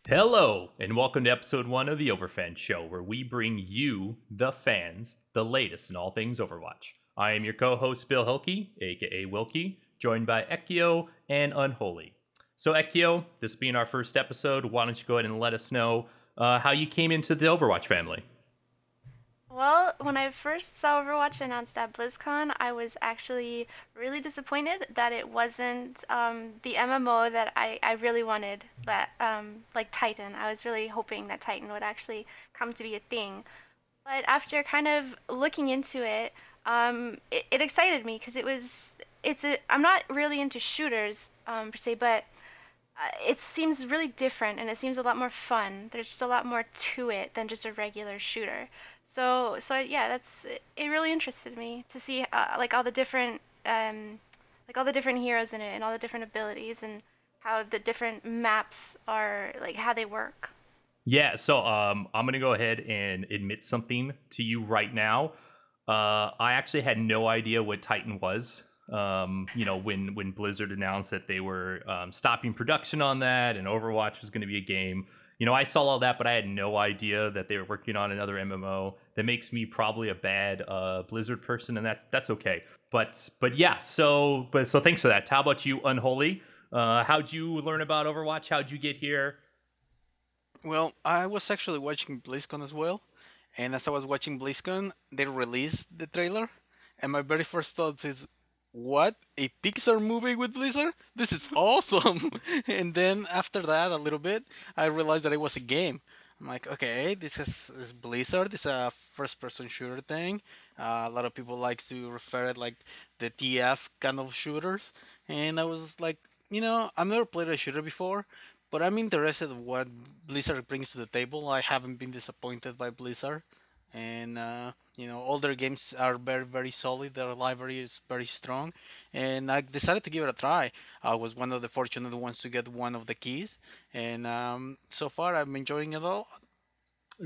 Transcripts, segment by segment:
Hello, and welcome to episode 1 of the Overfan Show, where we bring you, the fans, the latest in all things Overwatch. I am your co-host, Bill Hilke, aka Wilkie, joined by Ekio and Unholy. So, Ekio, this being our first episode, why don't you go ahead and let us know how you came into the Overwatch family? Well, when I first saw Overwatch announced at BlizzCon, I was actually really disappointed that it wasn't the MMO that I really wanted, that like Titan. I was really hoping that Titan would actually come to be a thing. But after kind of looking into it, it excited me because I'm not really into shooters per se, but it seems really different and it seems a lot more fun. There's just a lot more to it than just a regular shooter. So yeah, it really interested me to see like all the different heroes in it and all the different abilities and how the different maps are like how they work. Yeah, so I'm gonna go ahead and admit something to you right now. I actually had no idea what Titan was. When Blizzard announced that they were stopping production on that and Overwatch was going to be a game. I saw all that, but I had no idea that they were working on another MMO. That makes me probably a bad Blizzard person, and that's okay. But yeah, so thanks for that. How about you, Unholy? How'd you learn about Overwatch? How'd you get here? Well, I was actually watching BlizzCon as well, and as I was watching BlizzCon, they released the trailer, and my very first thoughts is, "What? A Pixar movie with Blizzard? This is awesome!" And then after that, a little bit, I realized that it was a game. I'm like, okay, this is Blizzard. This is a first-person shooter thing. A lot of people like to refer it like the TF kind of shooters, and I was like, I've never played a shooter before, but I'm interested in what Blizzard brings to the table. I haven't been disappointed by Blizzard, and all their games are very, very solid. Their library is very strong, and I decided to give it a try. I was one of the fortunate ones to get one of the keys, and so far I'm enjoying it all.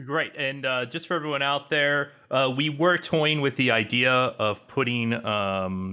Great. And just for everyone out there, we were toying with the idea of putting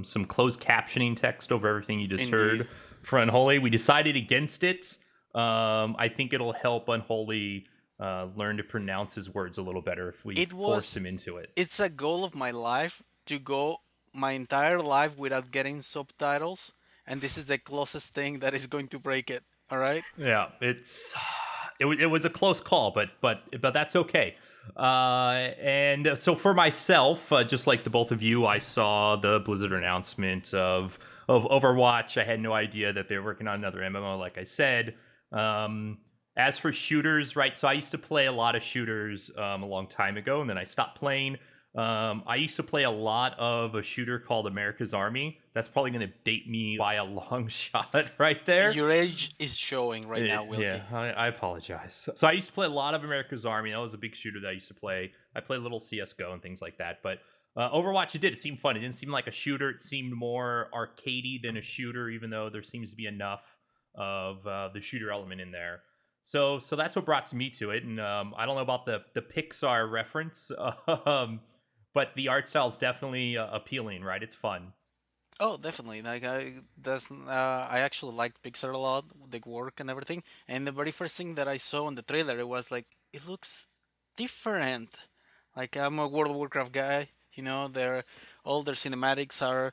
some closed captioning text over everything you just Indeed. heard for Unholy. We decided against it. I think it'll help Unholy learn to pronounce his words a little better if we It force was. him into it. It's a goal of my life to go my entire life without getting subtitles, and this is the closest thing that is going to break it. All right. Yeah, it was a close call, but that's okay. And so for myself, just like the both of you, I saw the Blizzard announcement of Overwatch. I had no idea that they were working on another MMO. Like I said, as for shooters, right? So I used to play a lot of shooters a long time ago, and then I stopped playing. I used to play a lot of a shooter called America's Army. That's probably going to date me by a long shot right there. Your age is showing right now, Yeah, Wilkie. I apologize. So I used to play a lot of America's Army. That was a big shooter that I used to play. I played a little CS:GO and things like that. But Overwatch, it did. It seemed fun. It didn't seem like a shooter. It seemed more arcadey than a shooter, even though there seems to be enough of the shooter element in there. So that's what brought me to it. And I don't know about the Pixar reference, but the art style is definitely appealing, right? It's fun. Oh, definitely. I actually liked Pixar a lot, the work and everything. And the very first thing that I saw in the trailer, it was like it looks different. Like I'm a World of Warcraft guy, their all their cinematics are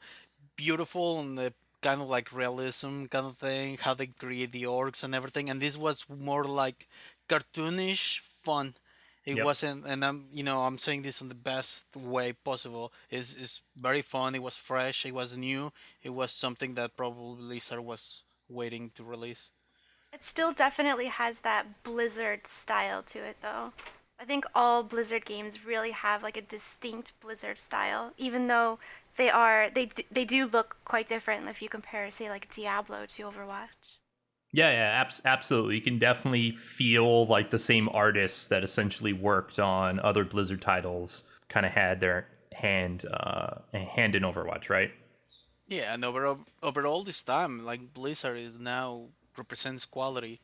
beautiful and the kind of like realism kind of thing, how they create the orcs and everything. And this was more like cartoonish fun. It Yep. wasn't, and I'm saying this in the best way possible. Is very fun. It was fresh. It was new. It was something that probably Blizzard was waiting to release. It still definitely has that Blizzard style to it, though. I think all Blizzard games really have like a distinct Blizzard style, even though they do look quite different if you compare, say, like Diablo to Overwatch. Yeah, absolutely. You can definitely feel like the same artists that essentially worked on other Blizzard titles kind of had their hand in Overwatch, right? Yeah, and over all this time, like Blizzard is now represents quality.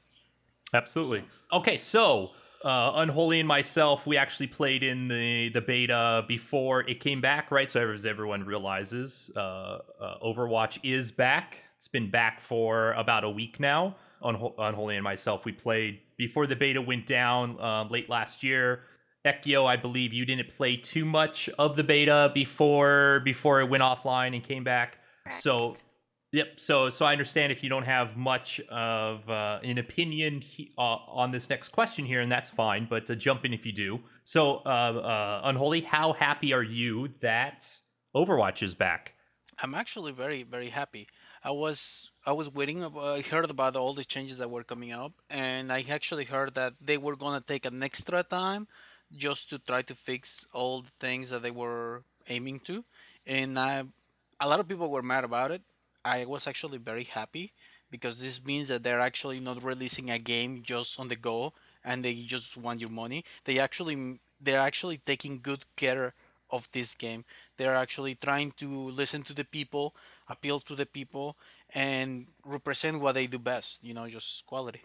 Absolutely. So Okay, so Unholy and myself, we actually played in the beta before it came back, right? So as everyone realizes, Overwatch is back. It's been back for about a week now. Unholy and myself, we played before the beta went down late last year. Ekio, I believe you didn't play too much of the beta before it went offline and came back. So Correct. yep. So I understand if you don't have much of an opinion on this next question here, and that's fine. But jump in if you do. So, Unholy, how happy are you that Overwatch is back? I'm actually very very happy. I was waiting. I heard about all the changes that were coming up, and I actually heard that they were gonna take an extra time just to try to fix all the things that they were aiming to. And a lot of people were mad about it. I was actually very happy because this means that they're actually not releasing a game just on the go and they just want your money. They're actually taking good care of this game. They're actually trying to listen to the people, appeal to the people, and represent what they do best. Just quality.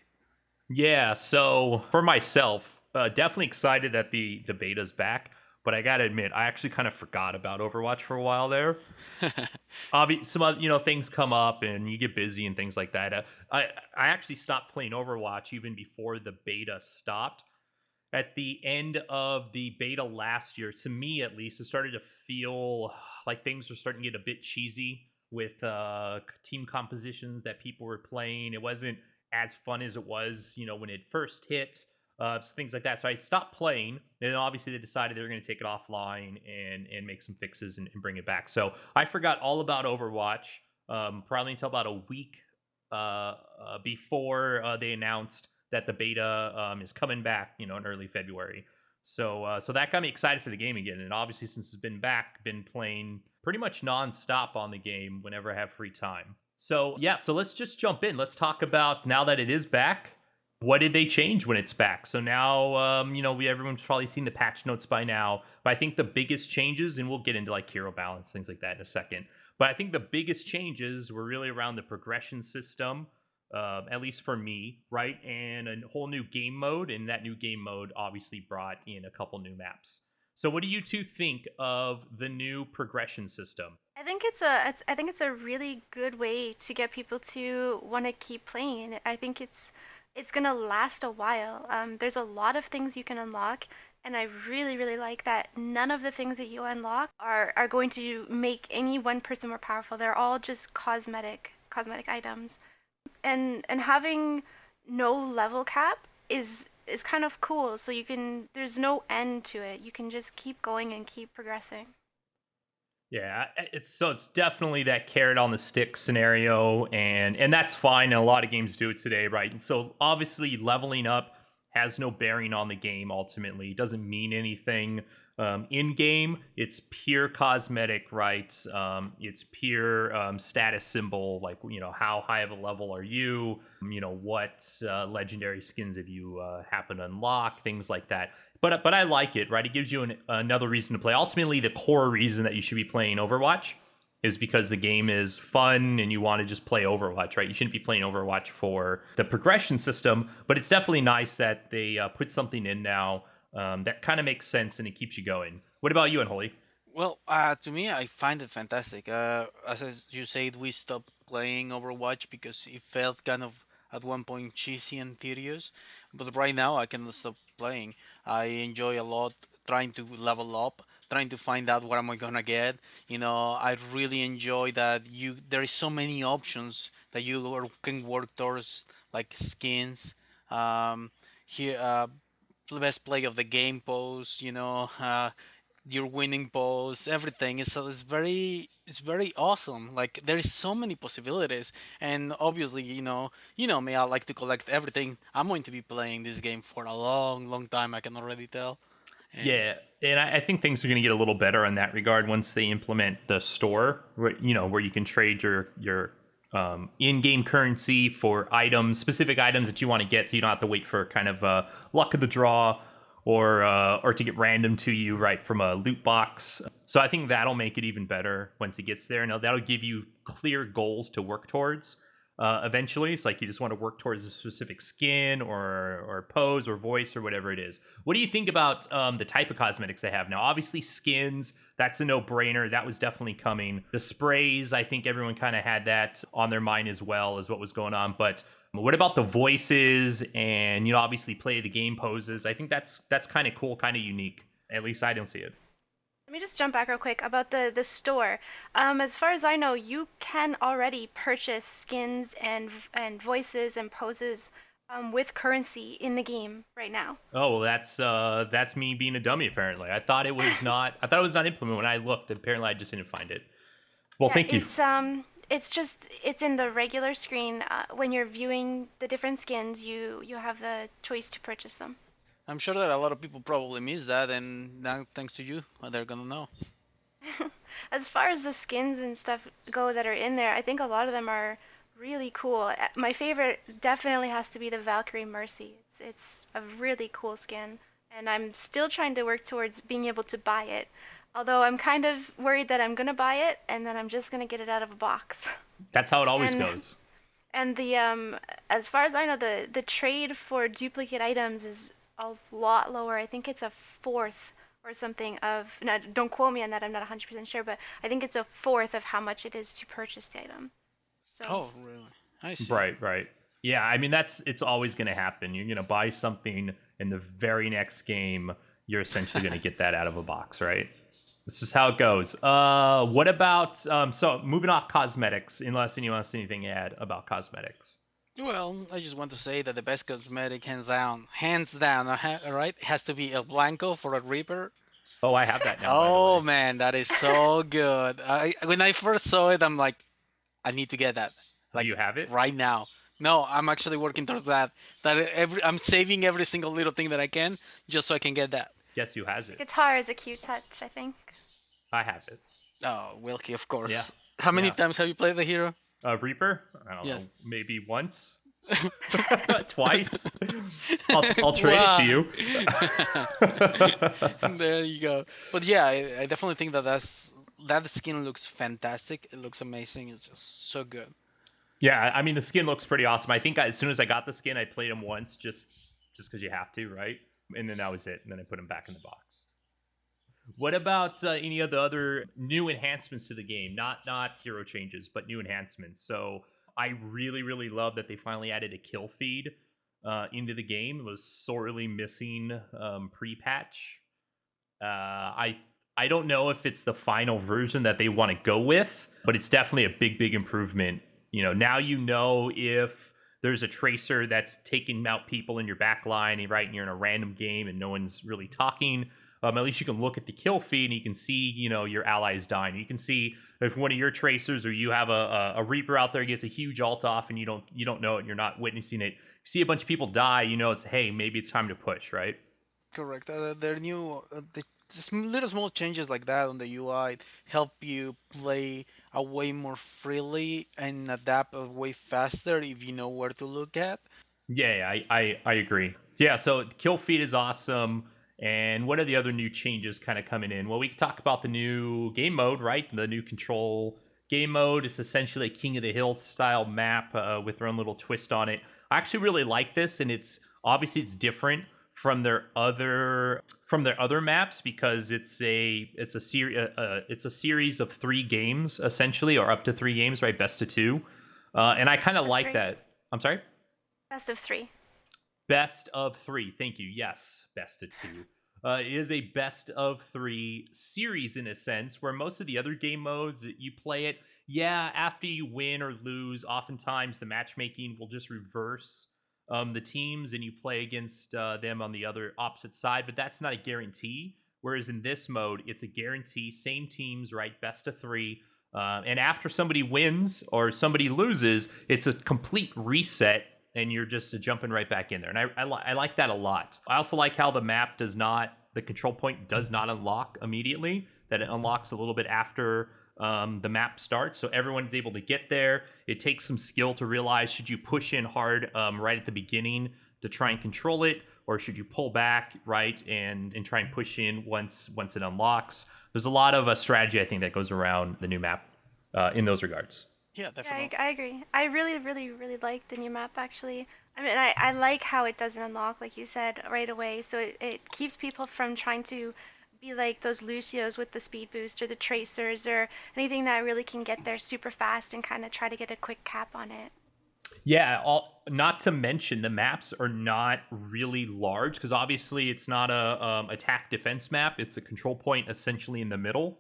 Yeah. So for myself, definitely excited that the beta's back. But I gotta admit, I actually kind of forgot about Overwatch for a while there. Obviously, some other, things come up and you get busy and things like that. I actually stopped playing Overwatch even before the beta stopped. At the end of the beta last year, to me at least, it started to feel like things were starting to get a bit cheesy with team compositions that people were playing. It wasn't as fun as it was, when it first hit. So things like that. So I stopped playing, and then obviously they decided they were going to take it offline and make some fixes and bring it back. So I forgot all about Overwatch, probably until about a week before they announced that the beta is coming back, in early February. So that got me excited for the game again. And obviously, since it's been back, been playing pretty much nonstop on the game whenever I have free time. So yeah, so let's just jump in. Let's talk about now that it is back. What did they change when it's back? So now, everyone's probably seen the patch notes by now. But I think the biggest changes, and we'll get into like hero balance, things like that in a second. But I think the biggest changes were really around the progression system, at least for me, right? And a whole new game mode, and that new game mode obviously brought in a couple new maps. So, what do you two think of the new progression system? I think it's a really good way to get people to want to keep playing. I think it's gonna last a while. There's a lot of things you can unlock, and I really really like that none of the things that you unlock are going to make any one person more powerful. They're all just cosmetic items, and having no level cap is kind of cool. So there's no end to it. You can just keep going and keep progressing. Yeah, it's definitely that carrot on the stick scenario, and that's fine. And a lot of games do it today, right? And so obviously leveling up has no bearing on the game. Ultimately, it doesn't mean anything in game. It's pure cosmetic, right? It's pure status symbol, like how high of a level are you? What legendary skins have you happen to unlock? Things like that. But I like it, right? It gives you another reason to play. Ultimately, the core reason that you should be playing Overwatch is because the game is fun and you want to just play Overwatch, right? You shouldn't be playing Overwatch for the progression system, but it's definitely nice that they put something in now that kind of makes sense and it keeps you going. What about you, Unholy? Well, to me, I find it fantastic. As you said, we stopped playing Overwatch because it felt kind of at one point cheesy and tedious. But right now, I cannot stop playing. I enjoy a lot trying to level up, trying to find out what am I gonna get. I really enjoy that there is so many options that can work towards, like skins. Here, best play of the game pose. Your winning pose, everything. It's very awesome. Like there is so many possibilities, and obviously, me. I like to collect everything. I'm going to be playing this game for a long, long time. I can already tell. And Yeah, and I think things are going to get a little better in that regard once they implement the store, where you can trade your in-game currency for items, specific items that you want to get, so you don't have to wait for kind of luck of the draw or to get random to you right from a loot box. So I think that'll make it even better once it gets there, and that'll give you clear goals to work towards. eventually. It's like you just want to work towards a specific skin or pose or voice or whatever it is. What do you think about the type of cosmetics they have now? Obviously, skins, that's a no-brainer. That was definitely coming. The sprays, I think everyone kind of had that on their mind as well as what was going on. But what about the voices and, obviously play the game poses? I think that's kind of cool, kind of unique. At least I don't see it. Let me just jump back real quick about the store. As far as I know, you can already purchase skins and voices and poses with currency in the game right now. Oh, well, that's me being a dummy. Apparently, I thought it was not. I thought it was not implemented when I looked. Apparently, I just didn't find it. Well, Yeah, thank you. it's in the regular screen. When you're viewing the different skins, you have the choice to purchase them. I'm sure that a lot of people probably miss that, and now thanks to you, they're gonna know. As far as the skins and stuff go that are in there, I think a lot of them are really cool. My favorite definitely has to be the Valkyrie Mercy. It's a really cool skin, and I'm still trying to work towards being able to buy it. Although I'm kind of worried that I'm gonna buy it and then I'm just gonna get it out of a box. That's how it always And goes. and the as far as I know, the trade for duplicate items is a lot lower. I think it's a fourth or something of. Now, don't quote me on that. I'm not 100% sure, but I think it's a fourth of how much it is to purchase the item. So Oh, really? I see. Right, right. Yeah, I mean it's always going to happen. You're going to buy something in the very next game, you're essentially going to get that out of a box, right? This is how it goes. What about so moving off cosmetics, unless anyone has anything to add about cosmetics. Well, I just want to say that the best cosmetic, hands down, all right, has to be El Blanco for a Reaper. Oh, I have that now, by the Oh way. man, that is so good. When I first saw it, I'm like, I need to get that, Do like you have it? right now. No, I'm actually working towards that. I'm saving every single little thing that I can just so I can get that. Guess who has it? guitar is a cute touch, I think. I have it. Oh, Wilkie, of Yeah. course. How many Yeah. times have you played the hero? Reaper? I don't Yes. know. Maybe once? Twice? I'll trade it Wow. to you. There you go. But yeah, I definitely think that skin looks fantastic. It looks amazing. It's just so good. Yeah, I mean the skin looks pretty awesome. I think as soon as I got the skin, I played him once just because you have to, right? And then that was it. And then I put him back in the box. What about any of the other new enhancements to the game? Not hero changes, but new enhancements. So I really love that they finally added a kill feed into the game. It was sorely missing pre-patch. I don't know if it's the final version that they want to go with, but it's definitely a big improvement. Now if there's a tracer that's taking out people in your back line, right, and you're in a random game and no one's really talking. At least you can look at the kill feed and you can see, your allies dying. You can see if one of your tracers or you have a Reaper out there gets a huge ult off and you don't know it, and you're not witnessing it. You see a bunch of people die, it's hey, maybe it's time to push, right? Correct. Their new little small changes like that on the UI help you play a way more freely and adapt a way faster if you know where to look at. Yeah, I agree. Yeah, so kill feed is awesome. And what are the other new changes kind of coming in? Well, we can talk about the new game mode, right? The new control game mode. It's essentially a King of the Hill style map with their own little twist on it. I actually really like this, and it's obviously it's different from their other maps because it's a series of 3 games essentially, or up to 3 games, right? Best of 2, and I kind Best of of like three. that. I'm sorry. Best of three. Best of 3. Thank you. Yes, best of 2. It is a best of 3 series in a sense, where most of the other game modes you play it. Yeah, after you win or lose, oftentimes the matchmaking will just reverse the teams, and you play against them on the other opposite side. But that's not a guarantee. Whereas in this mode, it's a guarantee. Same teams, right? Best of 3. And after somebody wins or somebody loses, it's a complete reset and you're just jumping right back in there. And I like that a lot. I also like how the control point does not unlock immediately, that it unlocks a little bit after the map starts. So everyone's able to get there. It takes some skill to realize, should you push in hard right at the beginning to try and control it, or should you pull back, right, and try and push in once it unlocks. There's a lot of strategy, I think, that goes around the new map in those regards. Yeah, Yeah, definitely. I agree. I really, really, really like the new map actually. I mean, I like how it doesn't unlock, like you said, right away. So it keeps people from trying to be like those Lucios with the speed boost or the tracers or anything that really can get there super fast and kind of try to get a quick cap on it. Yeah, all not to mention the maps are not really large because obviously it's not a attack defense map. It's a control point essentially in the middle.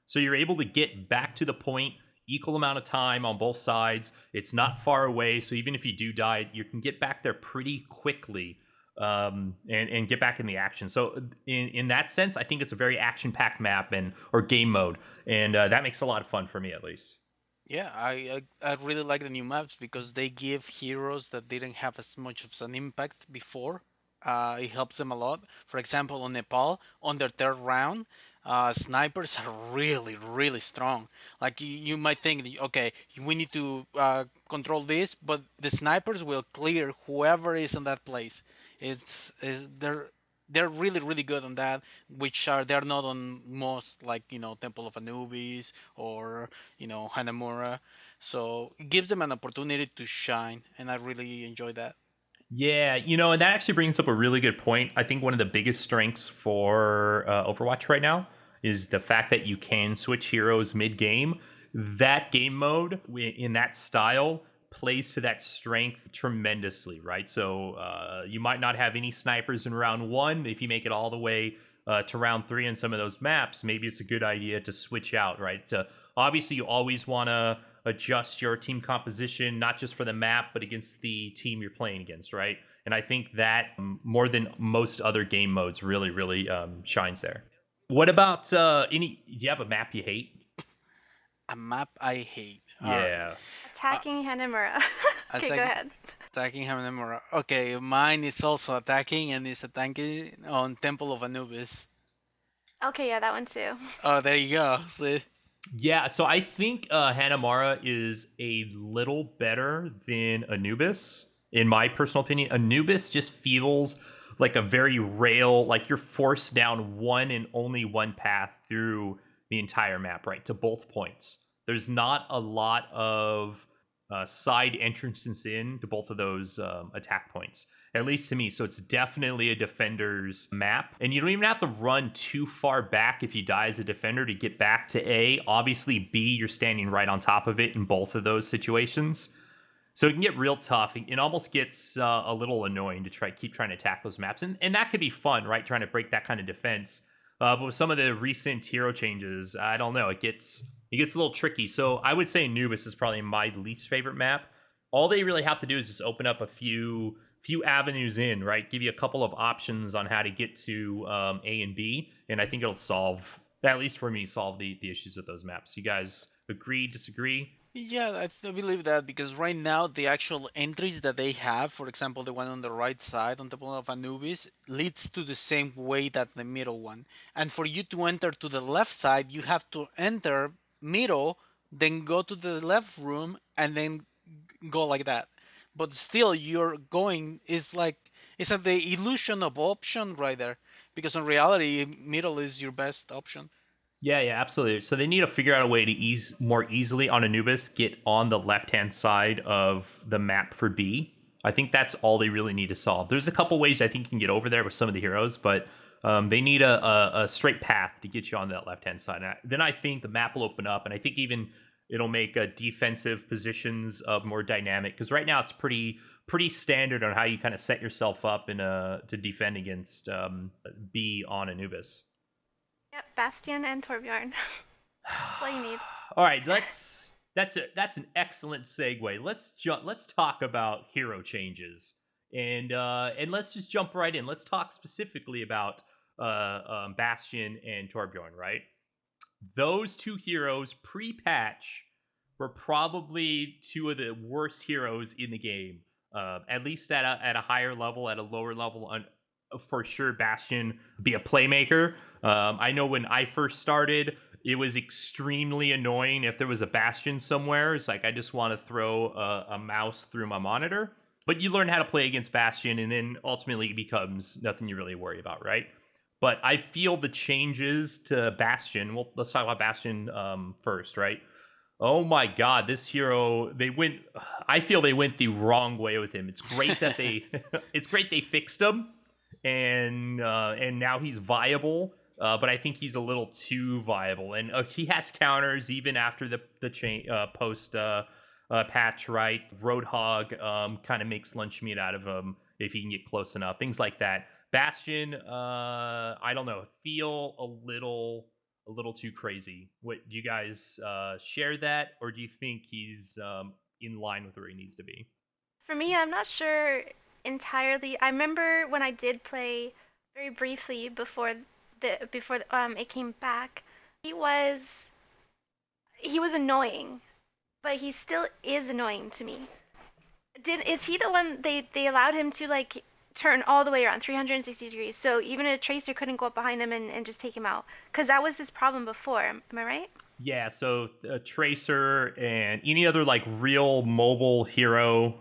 So you're able to get back to the point equal amount of time on both sides. It's not far away, so even if you do die, you can get back there pretty quickly and get back in the action. So in that sense, I think it's a very action packed map and or game mode, and that makes a lot of fun for me at least. Yeah, I really like the new maps because they give heroes that didn't have as much of an impact before. It helps them a lot. For example, on Nepal, on their third round, snipers are really, really strong. Like you might think, okay, we need to control this, but the snipers will clear whoever is in that place. They're really really good on that, which are they're not on most like Temple of Anubis or Hanamura. So it gives them an opportunity to shine, and I really enjoy that. Yeah, and that actually brings up a really good point. I think one of the biggest strengths for Overwatch right now is the fact that you can switch heroes mid game. That game mode in that style plays to that strength tremendously, right? So you might not have any snipers in round one. If you make it all the way to round three in some of those maps, maybe it's a good idea to switch out, right? So obviously, you always want to adjust your team composition, not just for the map, but against the team you're playing against, right? And I think that more than most other game modes really, really shines there. What about any? Do you have a map you hate? A map I hate. All right. Yeah. Uh, Attacking Hanamura. Okay, go attack, ahead. attacking Hamnemora. Okay, mine is also attacking and is attacking on Temple of Anubis. Okay, yeah, that one too. Oh, there you go. See? Yeah, so I think Hanamara is a little better than Anubis, in my personal opinion. Anubis just feels like a very rail, like you're forced down one and only one path through the entire map, right? To both points. There's not a lot of side entrances in to both of those attack points, at least to me. So it's definitely a defender's map. And you don't even have to run too far back if you die as a defender to get back to A. Obviously, B, you're standing right on top of it in both of those situations. So it can get real tough. It almost gets a little annoying to keep trying to attack those maps, and that could be fun, right? Trying to break that kind of defense. But with some of the recent hero changes, I don't know. It gets a little tricky. So I would say Anubis is probably my least favorite map. All they really have to do is just open up a few avenues in, right? Give you a couple of options on how to get to A and B, and I think it'll solve, at least for me, solve the issues with those maps. You guys agree, disagree? Yeah, I believe that because right now the actual entries that they have, for example, the one on the right side on Temple of Anubis, leads to the same way that the middle one. And for you to enter to the left side, you have to enter middle, then go to the left room, and then go like that. But still, you're going is like it's like the illusion of option right there, because in reality, middle is your best option. Yeah, yeah, absolutely. So they need to figure out a way to ease more easily on Anubis, get on the left hand side of the map for B. I think that's all they really need to solve. There's a couple ways I think you can get over there with some of the heroes, but they need a straight path to get you on that left hand side. Then I think the map will open up, and I think even it'll make defensive positions more dynamic because right now it's pretty standard on how you kind of set yourself up in to defend against B on Anubis. Yep, Bastion and Torbjorn. That's all you need. All right, that's an excellent segue. Let's talk about hero changes, and let's just jump right in. Let's talk specifically about Bastion and Torbjorn. Right, those two heroes pre-patch were probably two of the worst heroes in the game. At least at a higher level, at a lower level, for sure, Bastion be a playmaker. I know when I first started, it was extremely annoying if there was a Bastion somewhere. It's like I just want to throw a mouse through my monitor. But you learn how to play against Bastion, and then ultimately it becomes nothing you really worry about, right? But I feel the changes to Bastion. Well, let's talk about Bastion first, right? Oh my god, this hero, they went I feel they went the wrong way with him. It's great that they it's great they fixed him and now he's viable. But I think he's a little too viable, and he has counters even after the chain post patch, right? Roadhog kind of makes lunch meat out of him if he can get close enough. Things like that. Bastion, I don't know, feel a little too crazy. What do you guys share that, or do you think he's in line with where he needs to be? For me, I'm not sure entirely. I remember when I did play very briefly before it came back. He was he was annoying, but he still is annoying to me. Did is he the one they allowed him to like turn all the way around 360 degrees, so even a tracer couldn't go up behind him and just take him out? Because that was his problem before. Am I right? Yeah, so Tracer and any other like real mobile hero,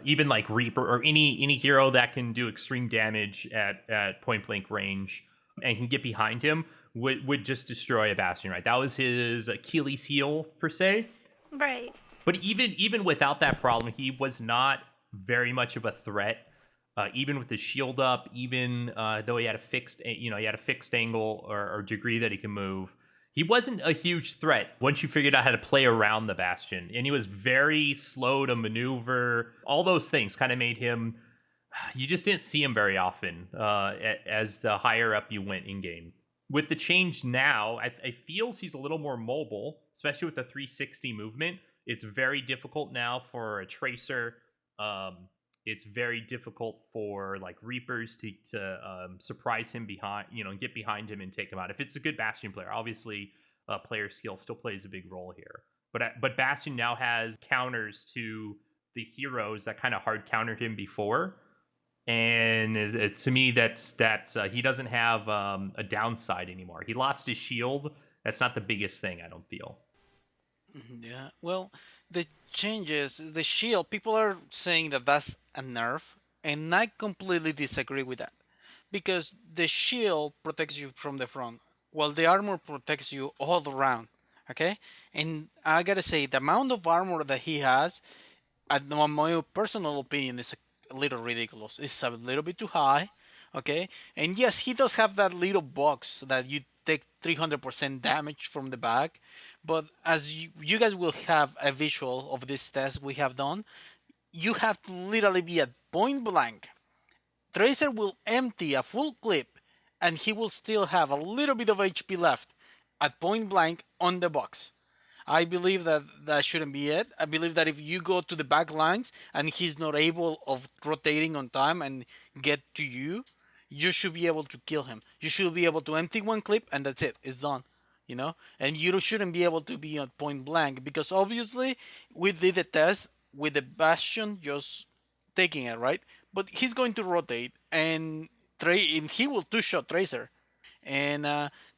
even like Reaper or any hero that can do extreme damage at point blank range and can get behind him would just destroy a Bastion, right? That was his Achilles heel per se. Right. But even without that problem, he was not very much of a threat. Even with his shield up, even though he had a he had a fixed angle or degree that he can move, he wasn't a huge threat once you figured out how to play around the Bastion. And he was very slow to maneuver. All those things kind of made him. You just didn't see him very often as the higher up you went in game. With the change now, I feels he's a little more mobile, especially with the 360 movement. It's very difficult now for a tracer. It's very difficult for like Reapers to surprise him behind, get behind him and take him out. If it's a good Bastion player, obviously, player skill still plays a big role here. But Bastion now has counters to the heroes that kind of hard countered him before, and to me, that's he doesn't have a downside anymore. He lost his shield. That's not the biggest thing, I don't feel. Yeah. Well, the changes, the shield, people are saying that that's a nerf, and I completely disagree with that. Because the shield protects you from the front, while the armor protects you all around. Okay? And I gotta say, the amount of armor that he has, in my personal opinion, is a little ridiculous. It's a little bit too high. Okay? And yes, he does have that little box that you take 300% damage from the back. But as you guys will have a visual of this test we have done, you have to literally be at point blank. Tracer will empty a full clip and he will still have a little bit of HP left at point blank on the box. I believe that that shouldn't be it. I believe that if you go to the back lines and he's not able of rotating on time and get to you, you should be able to kill him. You should be able to empty one clip and that's it. It's done. And you shouldn't be able to be at point blank because obviously we did a test with the Bastion just taking it, right? But he's going to rotate and he will two-shot Tracer. And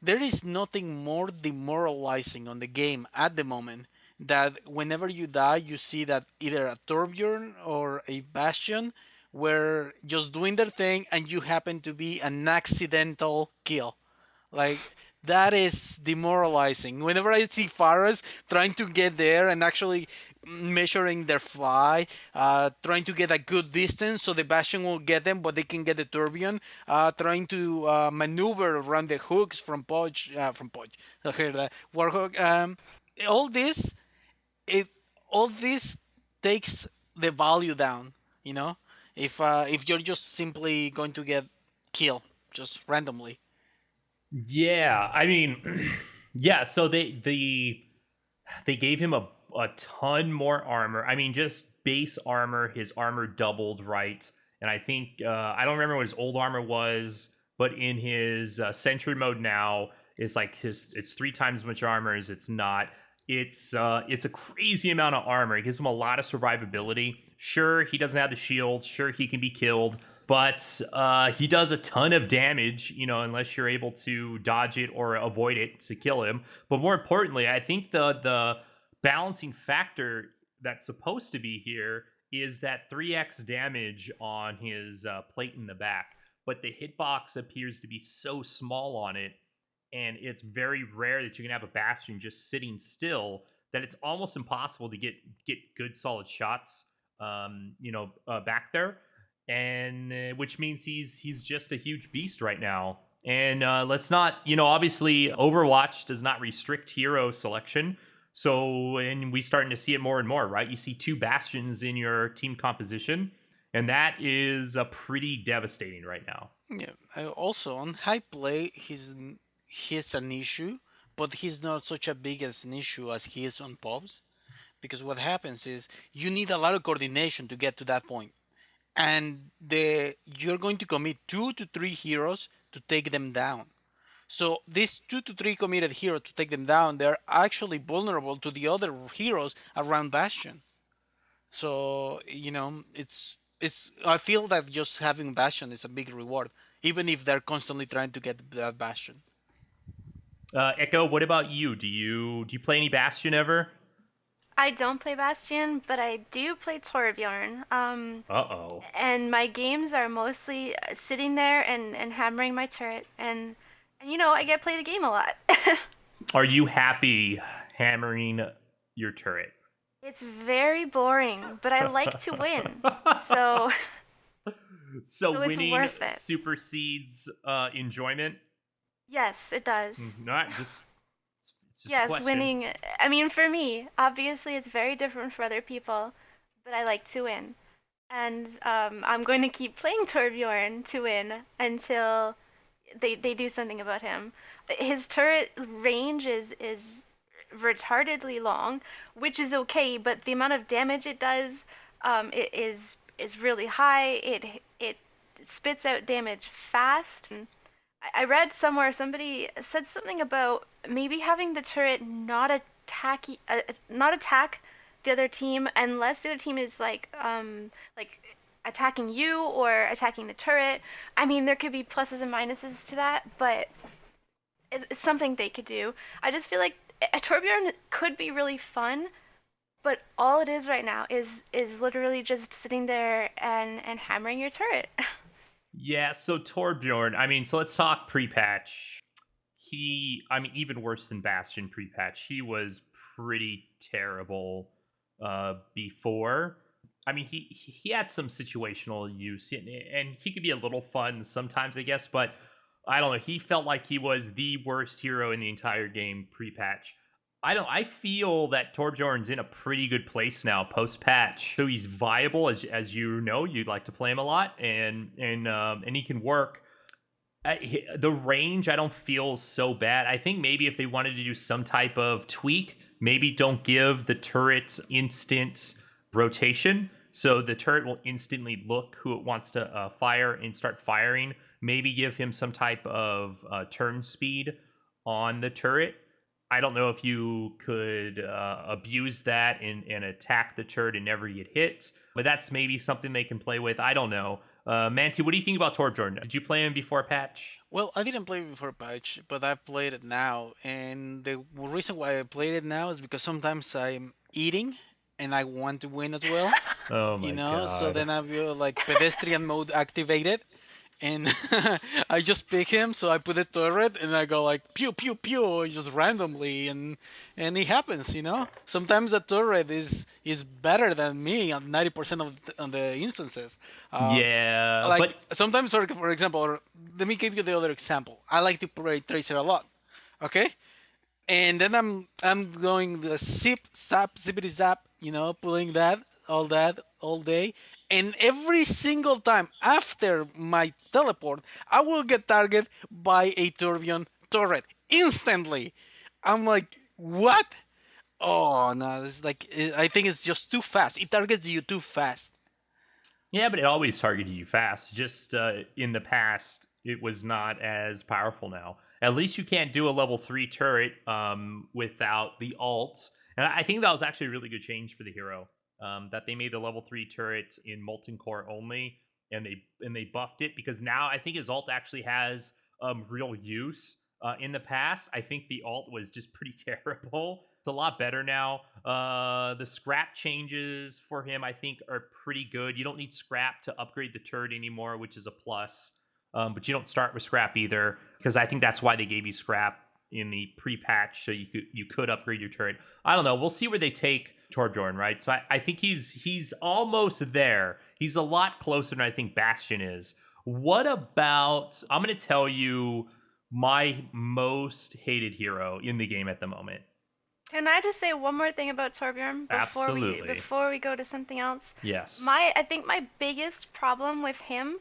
there is nothing more demoralizing on the game at the moment that whenever you die, you see that either a Torbjorn or a Bastion were just doing their thing and you happen to be an accidental kill. Like, that is demoralizing. Whenever I see Faras trying to get there and actually measuring their fly, trying to get a good distance so the Bastion will get them, but they can get the Tourbillon, trying to maneuver around the hooks from Podge, okay, the Warhawk. All this, it, all this takes the value down. You know, if you're just simply going to get killed just randomly. Yeah, I mean, yeah. So they gave him a ton more armor. I mean, just base armor. His armor doubled, right? And I think I don't remember what his old armor was, but in his sentry mode now, it's 3 times as much armor as it's not. It's a crazy amount of armor. It gives him a lot of survivability. Sure, he doesn't have the shield. Sure, he can be killed, but he does a ton of damage. Unless you're able to dodge it or avoid it to kill him. But more importantly, I think the balancing factor that's supposed to be here is that 3x damage on his plate in the back, but the hitbox appears to be so small on it, and it's very rare that you can have a Bastion just sitting still that it's almost impossible to get good solid shots, back there, and which means he's just a huge beast right now. And let's not, obviously, Overwatch does not restrict hero selection. So, and we starting to see it more and more, right? You see two Bastions in your team composition, and that is pretty devastating right now. Yeah. Also, on high play, he's an issue, but he's not such a big as an issue as he is on pops. Because what happens is you need a lot of coordination to get to that point, and you're going to commit 2 to 3 heroes to take them down. So these 2 to 3 committed heroes to take them down, they're actually vulnerable to the other heroes around Bastion. So it's I feel that just having Bastion is a big reward, even if they're constantly trying to get that Bastion. Echo, what about you? Do you play any Bastion ever? I don't play Bastion, but I do play Torbjorn. Uh-oh. And my games are mostly sitting there and hammering my turret, and I get to play the game a lot. Are you happy hammering your turret? It's very boring, but I like to win, so So it's winning worth it. supersedes enjoyment. Yes, it does. Not just it's just a Yes, question. winning. I mean, for me, obviously, it's very different for other people, but I like to win, and I'm going to keep playing Torbjorn to win until they do something about him. His turret range is retardedly long, which is okay, but the amount of damage it does is really high. It spits out damage fast. I read somewhere somebody said something about maybe having the turret not attack the other team unless the other team is like attacking you or attacking the turret. I mean, there could be pluses and minuses to that, but it's something they could do. I just feel like a Torbjorn could be really fun, but all it is right now is literally just sitting there and hammering your turret. Yeah, so Torbjorn, so let's talk pre-patch. Even worse than Bastion pre-patch. He was pretty terrible before. He had some situational use, and he could be a little fun sometimes, I guess, but I don't know. He felt like he was the worst hero in the entire game pre-patch. I feel that Torbjorn's in a pretty good place now post-patch. So he's viable, as you know. You'd like to play him a lot, and he can work. The range I don't feel so bad. I think maybe if they wanted to do some type of tweak, maybe don't give the turrets instant rotation. So the turret will instantly look who it wants to fire and start firing. Maybe give him some type of turn speed on the turret. I don't know if you could abuse that and attack the turret and never get hit, but that's maybe something they can play with. I don't know. Manti, what do you think about Torbjorn? Did you play him before patch? Well, I didn't play it before patch, but I played it now, and the reason why I played it now is because sometimes I'm eating and I want to win as well. Oh my So god. then I will like pedestrian mode activated, and I just pick him. So I put a turret, and I go like pew pew pew, just randomly, and it happens. Sometimes a turret is better than me on 90% of the instances. Yeah, Like but sometimes, for example, let me give you the other example. I like to play Tracer a lot. Okay, and then I'm going the zip zap zippity zap, pulling that all day, and every single time after my teleport, I will get targeted by a Torbjorn turret instantly. I'm like, what? Oh no, this is like I think it's just too fast. It targets you too fast. yeah, but it always targeted you fast. Just in the past, it was not as powerful now. At least you can't do a level 3 turret without the ult. And I think that was actually a really good change for the hero. That they made the level 3 turret in Molten Core only, and they buffed it, because now I think his ult actually has real use. In the past, I think the ult was just pretty terrible. It's a lot better now. The scrap changes for him, I think, are pretty good. You don't need scrap to upgrade the turret anymore, which is a plus. But you don't start with scrap either, because I think that's why they gave you scrap. in the pre-patch, so you could upgrade your turret. I don't know. We'll see where they take Torbjorn, right? So I think he's almost there. He's a lot closer than I think Bastion is. What about? I'm going to tell you my most hated hero in the game at the moment. Can I just say one more thing about Torbjorn Absolutely. before we go to something else? Yes. I think my biggest problem with him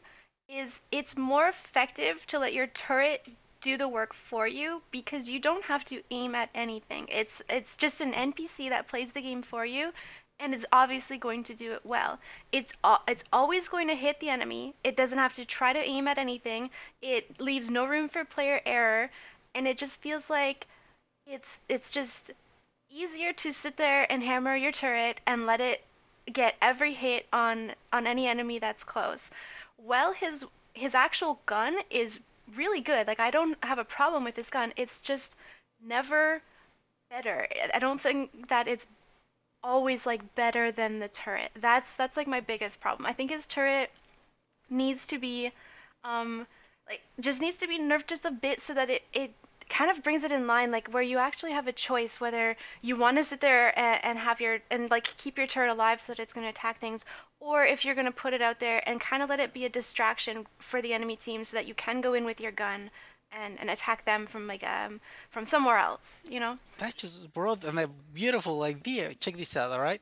is it's more effective to let your turret do the work for you because you don't have to aim at anything. It's just an NPC that plays the game for you and it's obviously going to do it well. It's always going to hit the enemy. It doesn't have to try to aim at anything. It leaves no room for player error and it just feels like it's just easier to sit there and hammer your turret and let it get every hit on any enemy that's close. Well, his actual gun is really good. Like I don't have a problem with his gun. It's just never better. I don't think that it's always like better than the turret. That's like my biggest problem. I think his turret needs to be like just needs to be nerfed just a bit so that it kind of brings it in line like where you actually have a choice whether you want to sit there and have your and like keep your turret alive so that it's going to attack things or if you're going to put it out there and kind of let it be a distraction for the enemy team so that you can go in with your gun and attack them from like from somewhere else, you know. That just brought a beautiful idea. Check this out, alright?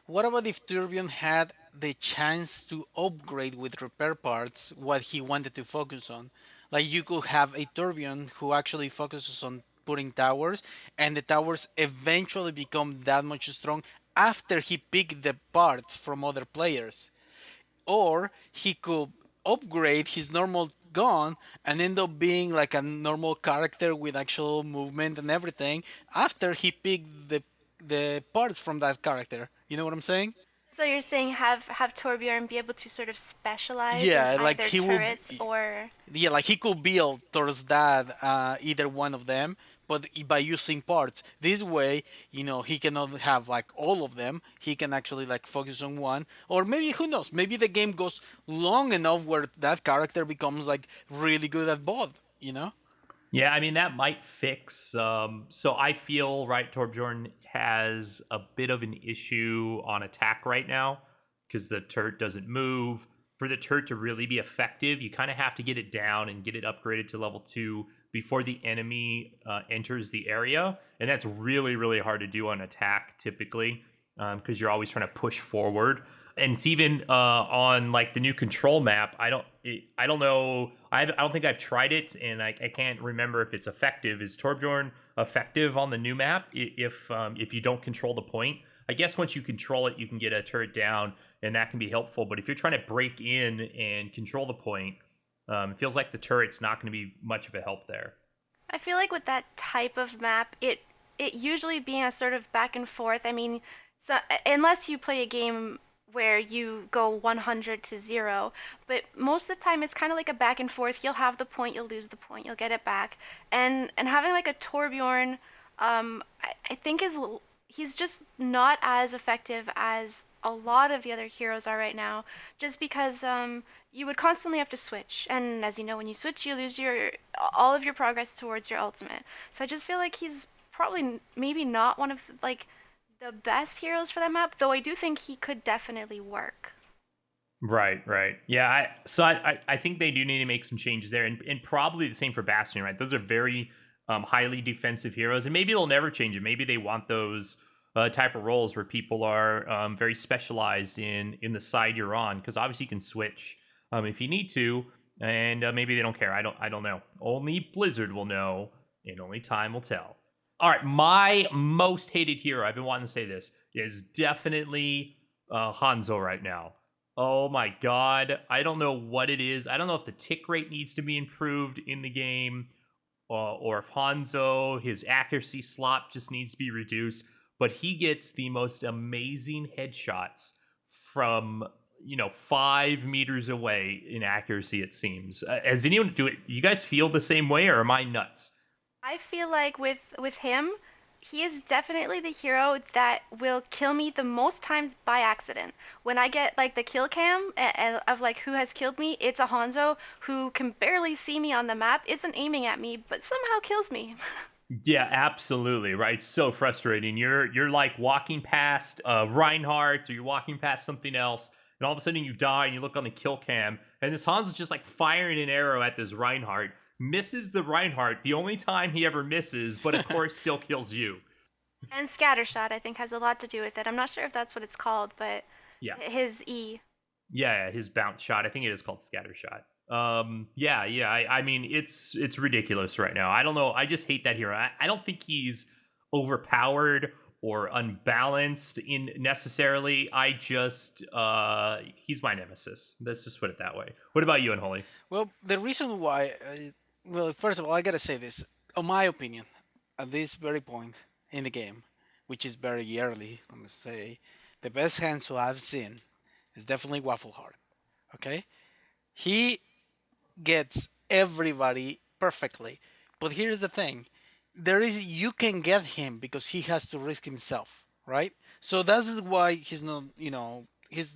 What about if Turbion had the chance to upgrade with repair parts what he wanted to focus on? Like you could have a Turbion who actually focuses on putting towers, and the towers eventually become that much strong after he picked the parts from other players. Or he could upgrade his normal gun and end up being like a normal character with actual movement and everything after he picked the parts from that character. You know what I'm saying? So you're saying have Torbjorn be able to sort of specialize in Yeah, like either he will. turrets or Yeah, like he could build towards that either one of them, but by using parts. This way, he cannot have like all of them. He can actually like focus on one, or maybe who knows? Maybe the game goes long enough where that character becomes like really good at both. Yeah, I mean that might fix. So I feel right, Torbjorn has a bit of an issue on attack right now because the turret doesn't move. For the turret to really be effective, you kind of have to get it down and get it upgraded to level 2 before the enemy enters the area, and that's really really hard to do on attack typically because you're always trying to push forward. And it's even on like the new control map. I don't know. I don't think I've tried it, and I can't remember if it's effective. Is Torbjorn effective on the new map if you don't control the point? I guess once you control it, you can get a turret down, and that can be helpful. But if you're trying to break in and control the point, it feels like the turret's not going to be much of a help there. I feel like with that type of map, it usually being a sort of back and forth. I mean, so unless you play a game where you go 100 to 0, but most of the time it's kind of like a back and forth. You'll have the point, you'll lose the point, you'll get it back, and having like a Torbjorn, I think he's just not as effective as a lot of the other heroes are right now, just because you would constantly have to switch, and as you know, when you switch, you lose your all of your progress towards your ultimate. So I just feel like he's probably maybe not one of like the best heroes for that map, though I do think he could definitely work. Right, right. Yeah, I think they do need to make some changes there, and probably the same for Bastion, right? Those are very highly defensive heroes, and maybe they'll never change it. Maybe they want those type of roles where people are very specialized in the side you're on, because obviously you can switch if you need to, and maybe they don't care. I don't know. Only Blizzard will know, and only time will tell. All right, my most hated hero, I've been wanting to say this, is definitely Hanzo right now. Oh my god, I don't know what it is. I don't know if the tick rate needs to be improved in the game, or if Hanzo, his accuracy slot just needs to be reduced. But he gets the most amazing headshots from 5 meters away in accuracy. It seems. Has anyone do it? You guys feel the same way, or am I nuts? I feel like with him, he is definitely the hero that will kill me the most times by accident. When I get like the kill cam of like who has killed me, it's a Hanzo who can barely see me on the map, isn't aiming at me, but somehow kills me. Yeah, absolutely. Right. It's so frustrating. You're like walking past Reinhardt, or you're walking past something else, and all of a sudden you die and you look on the kill cam, and this Hans is just like firing an arrow at this Reinhardt, misses the Reinhardt, the only time he ever misses, but of course still kills you. And scattershot, I think, has a lot to do with it. I'm not sure if that's what it's called, but Yeah. his E. Yeah, his bounce shot. I think it is called scatter shot. Yeah, yeah. I mean, it's ridiculous right now. I don't know. I just hate that hero. I don't think he's overpowered or unbalanced in necessarily. I just he's my nemesis. Let's just put it that way. What about you, Unholy? Well, the reason why, well, first of all, I gotta say this. In my opinion, at this very point in the game, which is very early, let me say, the best Hanzo I've seen is definitely Waffle Heart. Okay, he gets everybody perfectly, but here's the thing: there is you can get him because he has to risk himself, right? So that's why he's not, his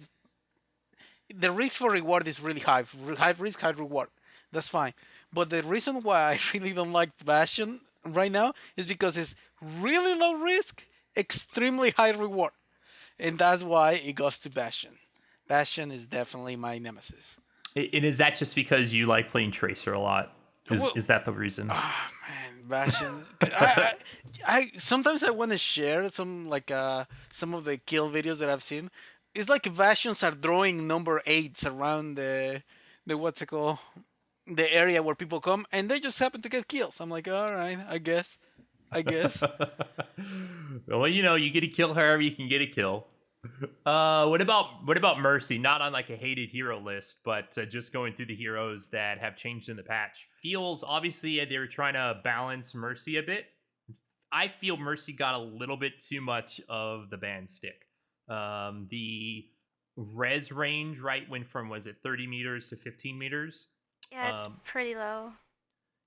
the risk for reward is really high. High risk, high reward. That's fine. But the reason why I really don't like Bastion right now is because it's really low risk, extremely high reward. And that's why it goes to Bastion. Bastion is definitely my nemesis. And is that just because you like playing Tracer a lot? Well, Is that the reason? man, Bastion. I sometimes I want to share some of the kill videos that I've seen. It's like Bastions are drawing number eights around the what's it called, the area where people come, and they just happen to get kills. I'm like, all right, I guess. Well, you get a kill however you can get a kill. What about Mercy? Not on like a hated hero list, but just going through the heroes that have changed in the patch. Feels obviously they were trying to balance Mercy a bit. I feel Mercy got a little bit too much of the ban stick. The res range, right, went from, was it 30 meters to 15 meters? Yeah, it's Um, pretty low.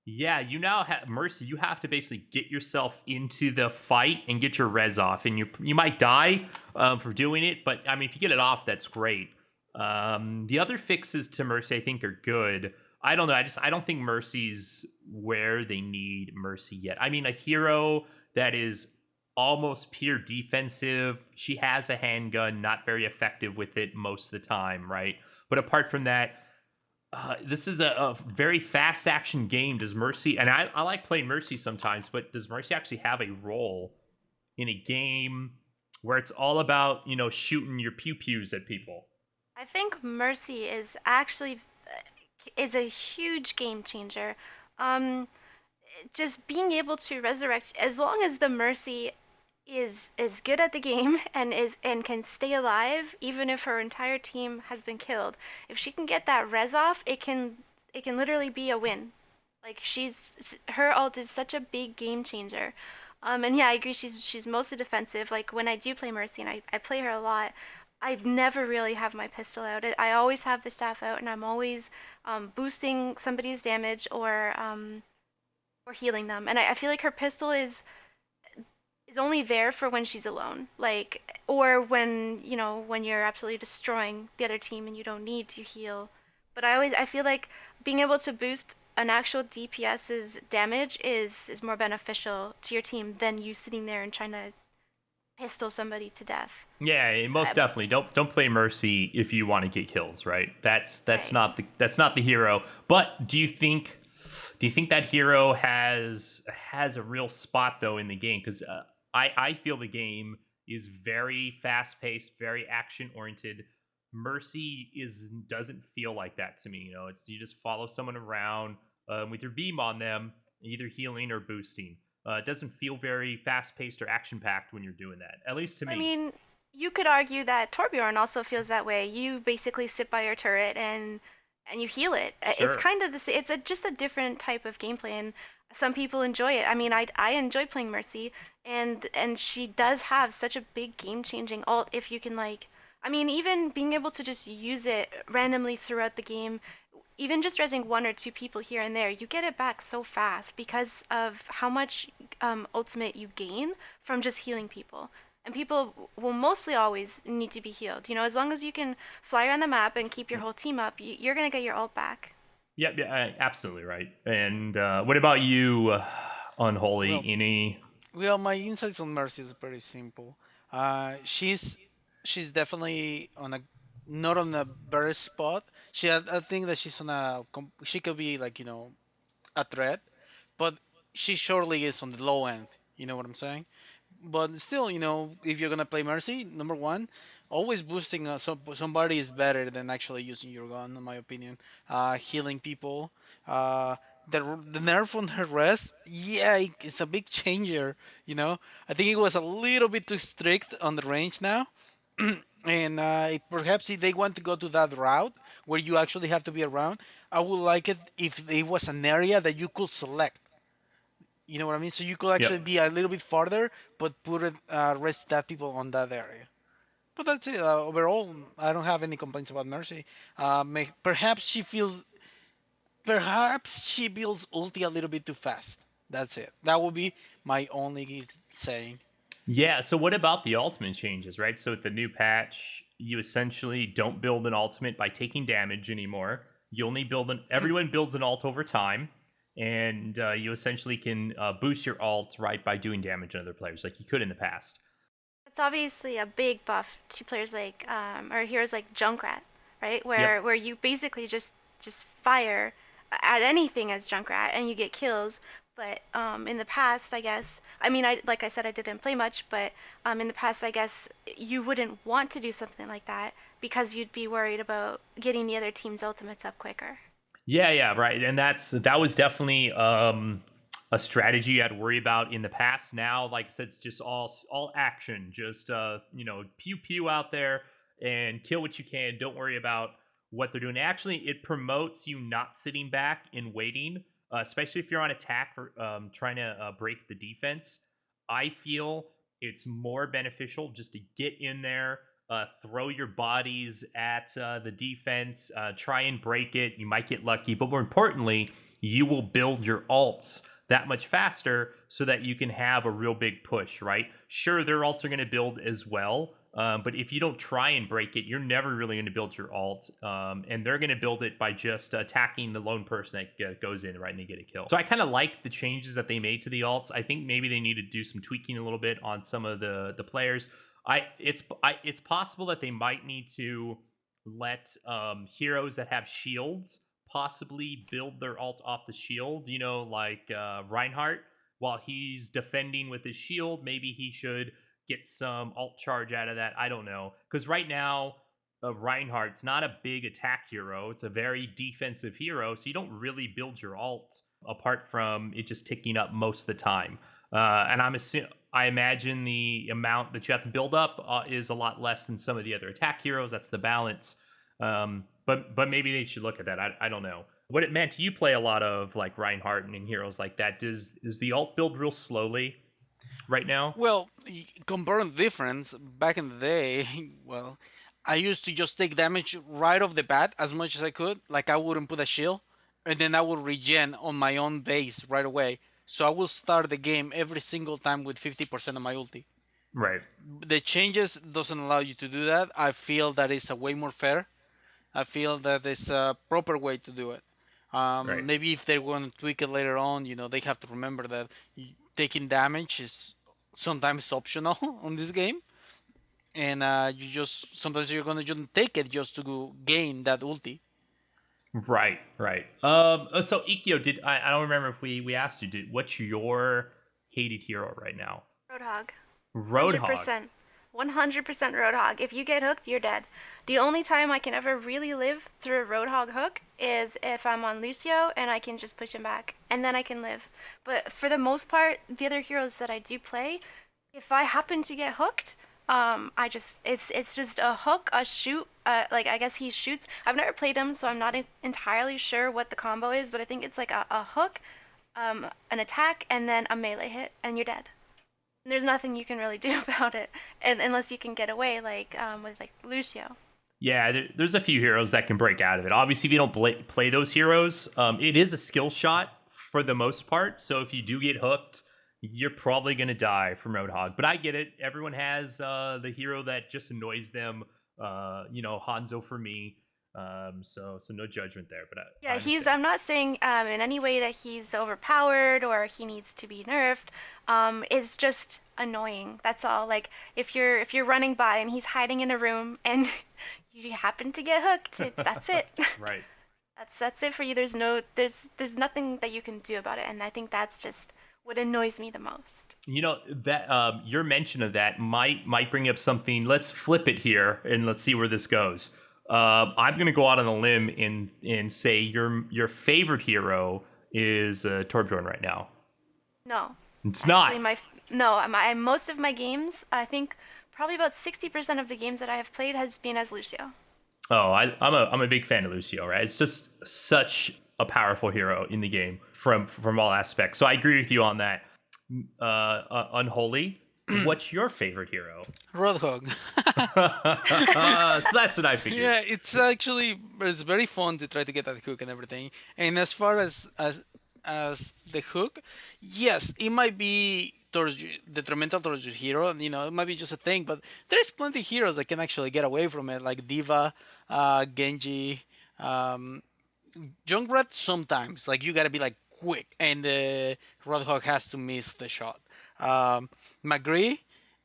yeah, you now have Mercy. You have to basically get yourself into the fight and get your res off, and you might die for doing it. But I mean, if you get it off, that's great. The other fixes to Mercy, I think, are good. I don't know. I don't think Mercy's where they need Mercy yet. I mean, a hero that is almost pure defensive. She has a handgun, not very effective with it most of the time, right? But apart from that, this is a very fast action game. Does Mercy, and I like playing Mercy sometimes, but does Mercy actually have a role in a game where it's all about, shooting your pew pews at people? I think Mercy is actually is a huge game changer. Um, just being able to resurrect, as long as the Mercy is good at the game and can stay alive even if her entire team has been killed. If she can get that res off, it can literally be a win. Like her ult is such a big game changer. And yeah, I agree. She's mostly defensive. Like when I do play Mercy and I play her a lot, I never really have my pistol out. I always have the staff out, and I'm always boosting somebody's damage or healing them. And I feel like her pistol is only there for when she's alone, like, or when when you're absolutely destroying the other team and you don't need to heal. But I feel like being able to boost an actual DPS's damage is more beneficial to your team than you sitting there and trying to pistol somebody to death. Yeah, most definitely. Don't play Mercy if you want to get kills, right? That's Right. not the hero. But do you think that hero has a real spot though in the game? Because I feel the game is very fast paced, very action oriented. Mercy doesn't feel like that to me. It's you just follow someone around with your beam on them, either healing or boosting. It doesn't feel very fast paced or action packed when you're doing that. At least to I me. mean, you could argue that Torbjorn also feels that way. You basically sit by your turret and you heal it. It's Sure. kind of the same. It's just a different type of gameplay, and some people enjoy it. I mean, I enjoy playing Mercy, and she does have such a big game changing ult if you can like. I mean, even being able to just use it randomly throughout the game, even just resing one or two people here and there, you get it back so fast because of how much ultimate you gain from just healing people. And people will mostly always need to be healed. As long as you can fly around the map and keep your whole team up, you're gonna get your ult back. Yep, yeah, absolutely right. And what about you, Unholy, Well, any. my insights on Mercy is pretty simple. She's definitely on a not on a better spot. I think that she's on she could be like a threat, but she surely is on the low end. You know what I'm saying? But still, if you're gonna play Mercy, number one, always boosting somebody is better than actually using your gun, in my opinion. Healing people, uh, the nerf on her rest, yeah, it's a big changer. I think it was a little bit too strict on the range now, and perhaps if they want to go to that route where you actually have to be around, I would like it if it was an area that you could select. You know what I mean? So you could Yep. actually be a little bit farther, but put it, rest that people on that area. But that's it. Overall, I don't have any complaints about Mercy. Perhaps she builds ulti a little bit too fast. That's it. That would be my only saying. Yeah, so what about the ultimate changes, right? So with the new patch, you essentially don't build an ultimate by taking damage anymore. You only everyone builds an ult over time, and you essentially can boost your ult, right, by doing damage on other players like you could in the past. It's obviously a big buff to players like or heroes like Junkrat, right? Yep. Where you basically just fire at anything as Junkrat and you get kills. But in the past, I guess, I mean, like I said, I didn't play much, but in the past, I guess you wouldn't want to do something like that because you'd be worried about getting the other team's ultimates up quicker. Yeah, yeah, right. And that was definitely a strategy you had to worry about in the past. Now, like I said, it's just all action. Just pew pew out there and kill what you can. Don't worry about what they're doing. Actually, it promotes you not sitting back and waiting, especially if you're on attack or trying to break the defense. I feel it's more beneficial just to get in there, throw your bodies at the defense, try and break it. You might get lucky, but more importantly, you will build your alts that much faster so that you can have a real big push, right? Sure, they're also going to build as well. But if you don't try and break it, you're never really going to build your alt. And they're going to build it by just attacking the lone person that goes in, right, and they get a kill. So I kind of like the changes that they made to the alts. I think maybe they need to do some tweaking a little bit on some of the players. It's possible that they might need to let heroes that have shields possibly build their alt off the shield. Like Reinhardt, while he's defending with his shield, maybe he should get some alt charge out of that. I don't know, because right now Reinhardt's not a big attack hero. It's a very defensive hero, so you don't really build your alt apart from it just ticking up most of the time. And I imagine the amount that you have to build up is a lot less than some of the other attack heroes. That's the balance. But maybe they should look at that. I don't know. What it meant, you play a lot of like Reinhardt and heroes like that. Is the alt build real slowly right now? Well, comparing the difference, back in the day, well, I used to just take damage right off the bat as much as I could. Like I wouldn't put a shield, and then I would regen on my own base right away. So I will start the game every single time with 50% of my ulti. Right. The changes doesn't allow you to do that. I feel that it's a way more fair. I feel that it's a proper way to do it. Right. Maybe if they're going to tweak it later on, they have to remember that taking damage is sometimes optional on this game, and you just sometimes you're gonna just take it just to gain that ulti. Right, right. So Ikio, I don't remember if we asked you. What's your hated hero right now? Roadhog. Roadhog. 100%. 100% Roadhog. If you get hooked, you're dead. The only time I can ever really live through a Roadhog hook is if I'm on Lucio and I can just push him back, and then I can live. But for the most part, the other heroes that I do play, if I happen to get hooked, it's just a hook, a shoot. Like I guess he shoots. I've never played him, so I'm not entirely sure what the combo is, but I think it's like a hook, an attack, and then a melee hit, and you're dead. There's nothing you can really do about it, and unless you can get away, like with like Lucio. Yeah, there's a few heroes that can break out of it. Obviously, if you don't play those heroes, it is a skill shot for the most part. So if you do get hooked, you're probably going to die from Roadhog. But I get it. Everyone has the hero that just annoys them. Hanzo for me. So no judgment there, but I Yeah, understand. I'm not saying in any way that he's overpowered or he needs to be nerfed. It's just annoying. That's all. Like if you're running by and he's hiding in a room and you happen to get hooked, that's it. Right. That's it for you. There's nothing that you can do about it, and I think that's just what annoys me the most. You know that your mention of that might bring up something. Let's flip it here and let's see where this goes. I'm going to go out on a limb and say your favorite hero is Torbjorn right now. No, It's not. actually, no, most of my games, I think probably about 60% of the games that I have played has been as Lucio. Oh, I'm a big fan of Lucio. Right, it's just such a powerful hero in the game from all aspects. So I agree with you on that. Unholy. What's your favorite hero? Roadhog. So that's what I figured. Yeah, it's very fun to try to get that hook and everything. And as far as the hook, yes, it might be detrimental towards your hero. You know, it might be just a thing, but there's plenty of heroes that can actually get away from it, like Diva, Genji, um, Junkrat. Sometimes, like you gotta be like quick, and the Roadhog has to miss the shot. McGree,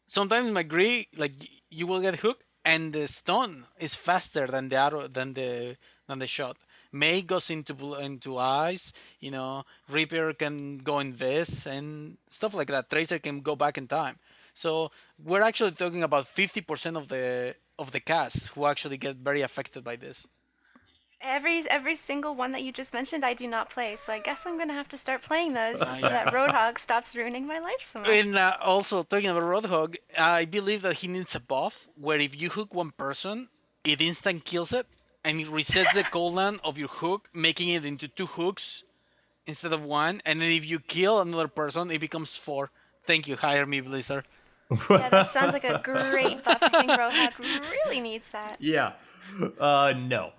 sometimes McGree, like you will get hooked, and the stun is faster than the arrow than the shot. May goes into eyes, you know. Reaper can go in this and stuff like that. Tracer can go back in time. So we're actually talking about 50% of the cast who actually get very affected by this. Every single one that you just mentioned, I do not play, so I guess I'm gonna have to start playing those so Yeah. that Roadhog stops ruining my life so much. And also talking about Roadhog, I believe that he needs a buff where if you hook one person, it instant kills it, and it resets the cooldown of your hook, making it into two hooks instead of one. And then if you kill another person, it becomes four. Thank you, hire me, Blizzard. Yeah, that sounds like a great buff. I think Roadhog really needs that. Yeah. No.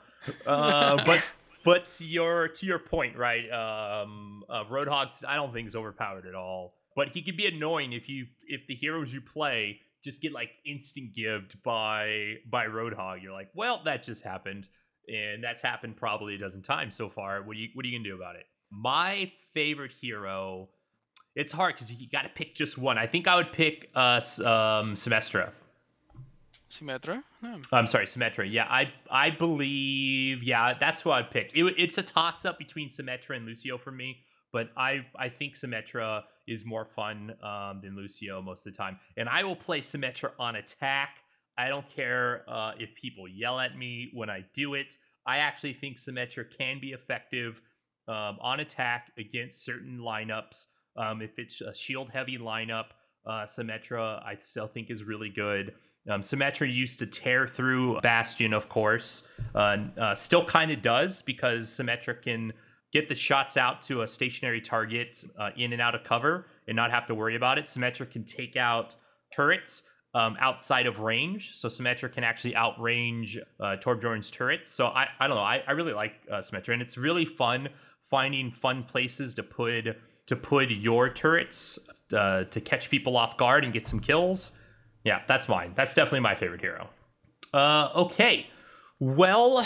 But to your point, right? Roadhog, I don't think is overpowered at all. But he could be annoying if the heroes you play just get like instant gived by Roadhog. You're like, well, that just happened, and that's happened probably a dozen times so far. What are you gonna do about it? My favorite hero. It's hard because you got to pick just one. I think I would pick Semestra. Symmetra? Hmm. I'm sorry, Symmetra. Yeah, I believe. Yeah, that's who I'd pick. It's a toss up between Symmetra and Lucio for me, but I think Symmetra is more fun than Lucio most of the time, and I will play Symmetra on attack. I don't care if people yell at me when I do it. I actually think Symmetra can be effective on attack against certain lineups. If it's a shield heavy lineup, Symmetra I still think is really good. Symmetra used to tear through Bastion, of course. Still kind of does because Symmetra can get the shots out to a stationary target in and out of cover and not have to worry about it. Symmetra can take out turrets outside of range, so Symmetra can actually outrange Torbjorn's turrets. So I don't know. I really like Symmetra, and it's really fun finding fun places to put your turrets to catch people off guard and get some kills. Yeah, that's mine. That's definitely my favorite hero. Okay. Well,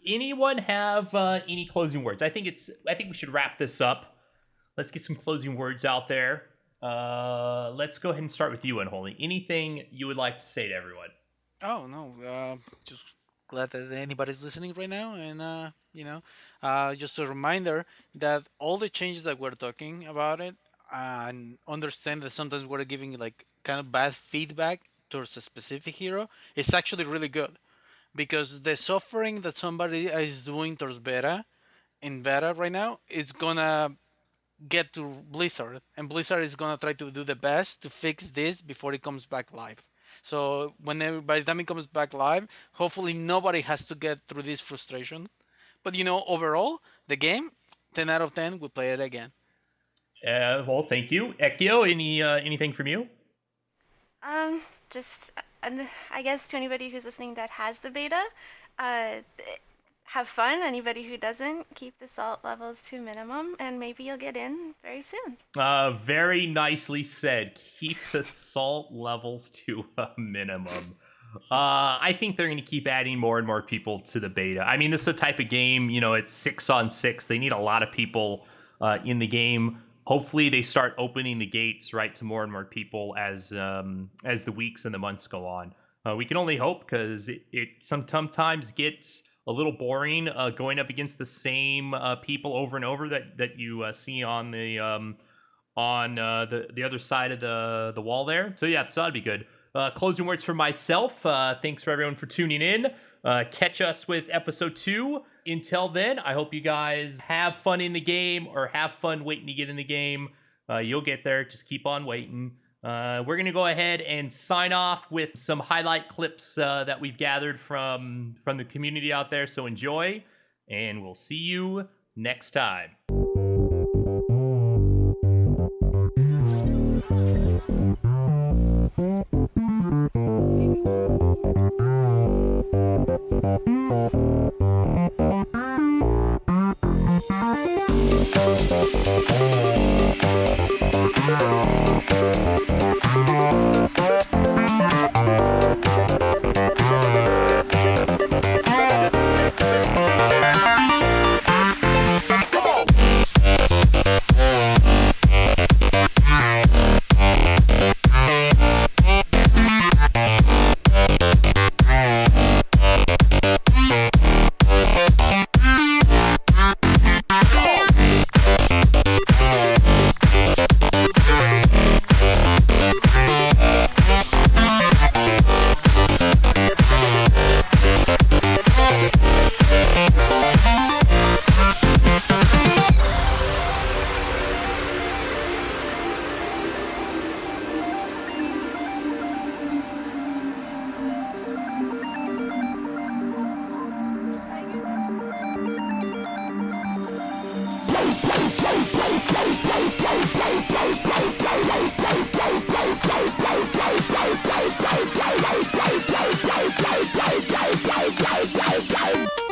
anyone have any closing words? I think we should wrap this up. Let's get some closing words out there. Let's go ahead and start with you, Unholy. Anything you would like to say to everyone? Oh no, just glad that anybody's listening right now, and just a reminder that all the changes that we're talking about it, and understand that sometimes we're giving like kind of bad feedback towards a specific hero, it's actually really good because the suffering that somebody is doing towards beta right now, it's gonna get to Blizzard, and Blizzard is gonna try to do the best to fix this before it comes back live. So whenever by the time it comes back live, hopefully nobody has to get through this frustration. But overall, the game, 10 out of 10, we'll play it again. Well, thank you. Ekio, anything from you? Um, just I guess to anybody who's listening that has the beta, uh, have fun. Anybody who doesn't, keep the salt levels to minimum, and maybe you'll get in very soon. Very nicely said. Keep the salt levels to a minimum. I think they're going to keep adding more and more people to the beta. I mean, this is a type of game, it's 6-on-6. They need a lot of people in the game. Hopefully, they start opening the gates right to more and more people as the weeks and the months go on. We can only hope, because it sometimes gets a little boring going up against the same people over and over that you see on the other side of the wall there. So yeah, so that'd be good. Closing words for myself. Thanks for everyone for tuning in. Catch us with episode 2. Until then, I hope you guys have fun in the game, or have fun waiting to get in the game. You'll get there. Just keep on waiting. We're going to go ahead and sign off with some highlight clips that we've gathered from the community out there. So enjoy, and we'll see you next time. Bye.